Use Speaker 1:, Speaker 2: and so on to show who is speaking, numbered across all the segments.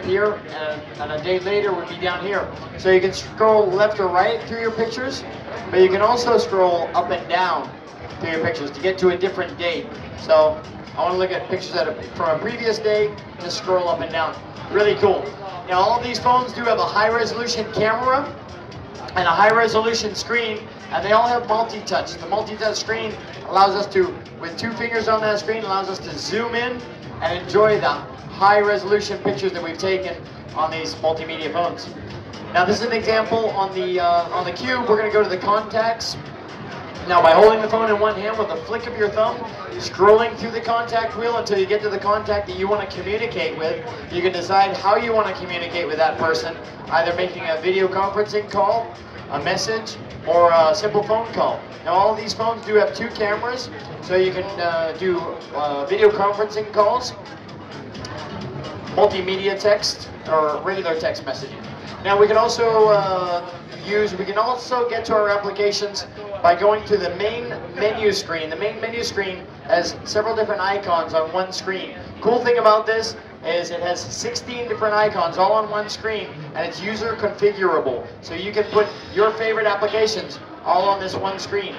Speaker 1: here, and a day later would be down here. So you can scroll left or right through your pictures, but you can also scroll up and down through your pictures to get to a different date. So I want to look at pictures from a previous day, just scroll up and down. Really cool. Now all of these phones do have a high resolution camera and a high resolution screen, and they all have multi-touch. The multi-touch screen allows us to, with 2 fingers on that screen, allows us to zoom in and enjoy the high resolution pictures that we've taken on these multimedia phones. Now this is an example on the Cube. We're going to go to the contacts. Now by holding the phone in one hand with a flick of your thumb, scrolling through the contact wheel until you get to the contact that you want to communicate with, you can decide how you want to communicate with that person, either making a video conferencing call, a message, or a simple phone call. Now all of these phones do have 2 cameras, so you can do video conferencing calls, multimedia text, or regular text messaging. Now we can also get to our applications by going to the main menu screen. The main menu screen has several different icons on one screen. Cool thing about this is it has 16 different icons all on one screen, and it's user configurable. So you can put your favorite applications all on this one screen.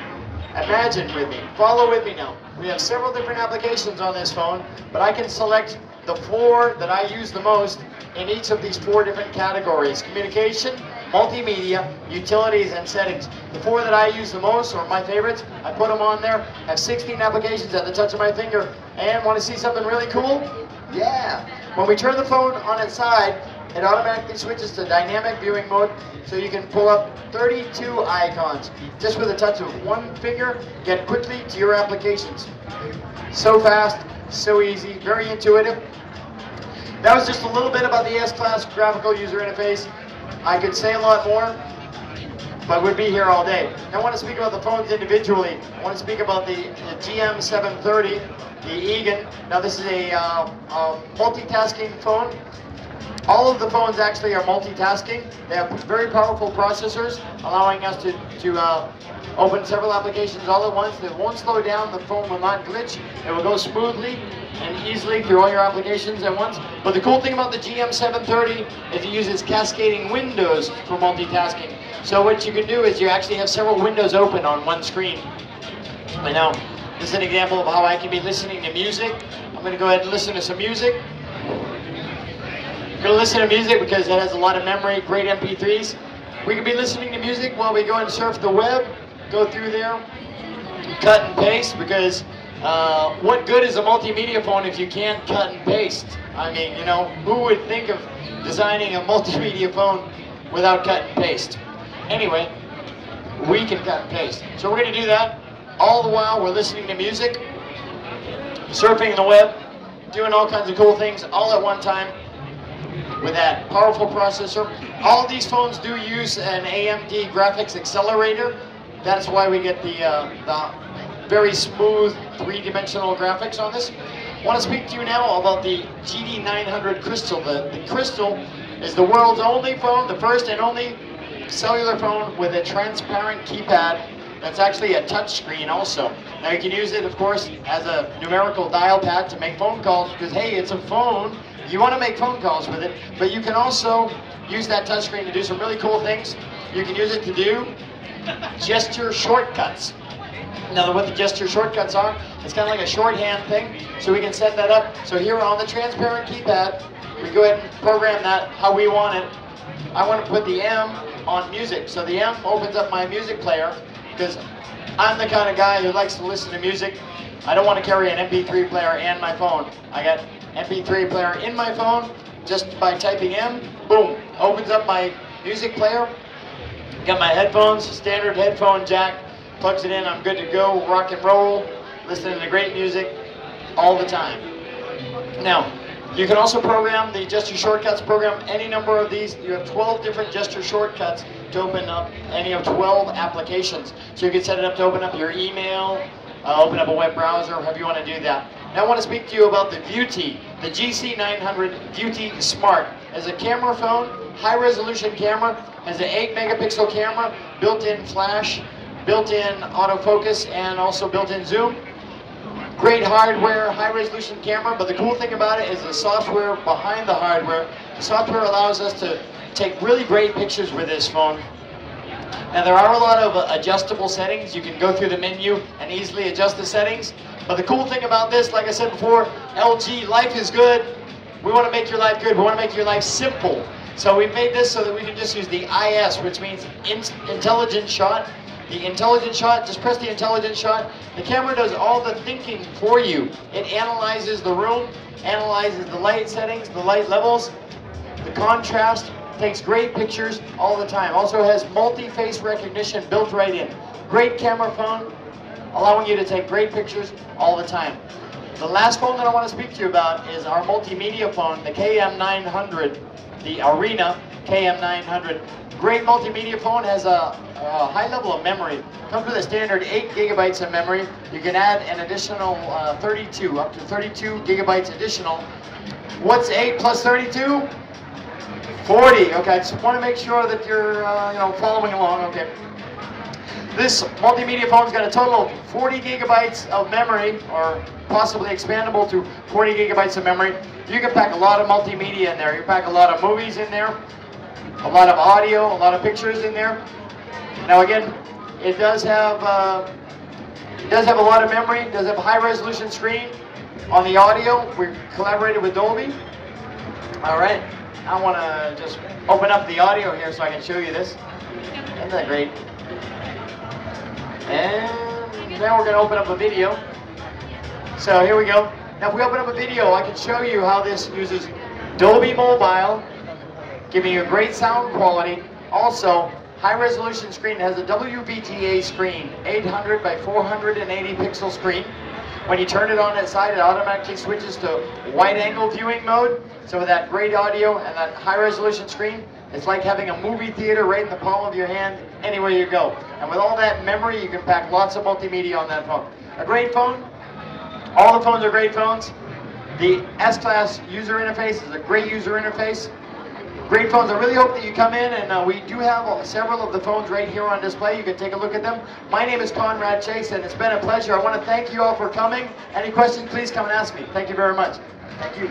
Speaker 1: Imagine with me, follow with me now. We have several different applications on this phone, but I can select the 4 that I use the most in each of these 4 different categories: communication, multimedia, utilities, and settings. The 4 that I use the most, or my favorites, I put them on there. I have 16 applications at the touch of my finger. And want to see something really cool? Yeah! When we turn the phone on its side, it automatically switches to dynamic viewing mode, so you can pull up 32 icons. Just with a touch of one finger, get quickly to your applications. So fast, so easy, very intuitive. That was just a little bit about the S-Class graphical user interface. I could say a lot more, but we'd be here all day. I want to speak about the phones individually. I want to speak about the GM730, the Egan. Now this is a multitasking phone. All of the phones actually are multitasking. They have very powerful processors, allowing us to open several applications all at once. It won't slow down, the phone will not glitch. It will go smoothly and easily through all your applications at once. But the cool thing about the GM730 is it uses cascading windows for multitasking. So what you can do is you actually have several windows open on one screen. And now, this is an example of how I can be listening to music. I'm going to go ahead and listen to some music. I'm going to listen to music because it has a lot of memory, great MP3s. We can be listening to music while we go and surf the web, go through there, cut and paste, because what good is a multimedia phone if you can't cut and paste? I mean, you know, who would think of designing a multimedia phone without cut and paste? Anyway, we can cut and paste. So we're going to do that. All the while we're listening to music, surfing the web, doing all kinds of cool things all at one time with that powerful processor. All of these phones do use an AMD graphics accelerator. That's why we get the very smooth 3-dimensional graphics on this. I want to speak to you now about the GD900 Crystal. The Crystal is the world's only phone, the first and only cellular phone with a transparent keypad that's actually a touch screen also. Now you can use it, of course, as a numerical dial pad to make phone calls, because hey, it's a phone. You want to make phone calls with it, but you can also use that touch screen to do some really cool things. You can use it to do gesture shortcuts. Now what the gesture shortcuts are, it's kind of like a shorthand thing, so we can set that up. So here on the transparent keypad, we go ahead and program that how we want it. I want to put the M on music, so the M opens up my music player, because I'm the kind of guy who likes to listen to music. I don't want to carry an MP3 player and my phone. I got MP3 player in my phone, just by typing M, boom, opens up my music player. Got my headphones, standard headphone jack, plugs it in, I'm good to go, rock and roll, listening to great music all the time. Now, you can also program the gesture shortcuts, program any number of these. You have 12 different gesture shortcuts to open up any of 12 applications. So you can set it up to open up your email, open up a web browser, however you want to do that. Now I want to speak to you about the ViewT, the GC900 ViewT Smart. As a camera phone, high resolution camera, has an 8 megapixel camera, built-in flash, built-in autofocus, and also built-in zoom. Great hardware, high resolution camera, but the cool thing about it is the software behind the hardware The software allows us to take really great pictures with this phone. Now there are a lot of adjustable settings. You can go through the menu and easily adjust the settings. But the cool thing about this, like I said before, LG, life is good. We want to make your life good. We want to make your life simple. So we've made this so that we can just use the IS, which means intelligent shot. The intelligent shot, just press the intelligent shot. The camera does all the thinking for you. It analyzes the room, analyzes the light settings, the light levels, the contrast, takes great pictures all the time. Also has multi-face recognition built right in. Great camera phone, allowing you to take great pictures all the time. The last phone that I want to speak to you about is our multimedia phone, the KM900, the Arena KM900. Great multimedia phone, has a high level of memory. Comes with a standard 8 gigabytes of memory. You can add an additional 32, up to 32 gigabytes additional. What's 8 plus 32? 40. Okay, I just want to make sure that you're following along. Okay. This multimedia phone's got a total of 40 gigabytes of memory, or possibly expandable to 40 gigabytes of memory. You can pack a lot of multimedia in there. You can pack a lot of movies in there, a lot of audio, a lot of pictures in there. Now again, it does have a lot of memory. It does have a high resolution screen. On the audio, we collaborated with Dolby. All right, I want to just open up the audio here so I can show you this. Isn't that great? And now we're going to open up a video. So here we go. Now if we open up a video, I can show you how this uses Dolby Mobile, giving you a great sound quality. Also, high resolution screen. It has a WBTA screen, 800 by 480 pixel screen. When you turn it on its side, it automatically switches to wide angle viewing mode. So with that great audio and that high resolution screen, it's like having a movie theater right in the palm of your hand, anywhere you go. And with all that memory, you can pack lots of multimedia on that phone. A great phone. All the phones are great phones. The S-Class user interface is a great user interface. Great phones. I really hope that you come in, and we do have several of the phones right here on display. You can take a look at them. My name is Conrad Chase, and it's been a pleasure. I want to thank you all for coming. Any questions, please come and ask me. Thank you very much. Thank you.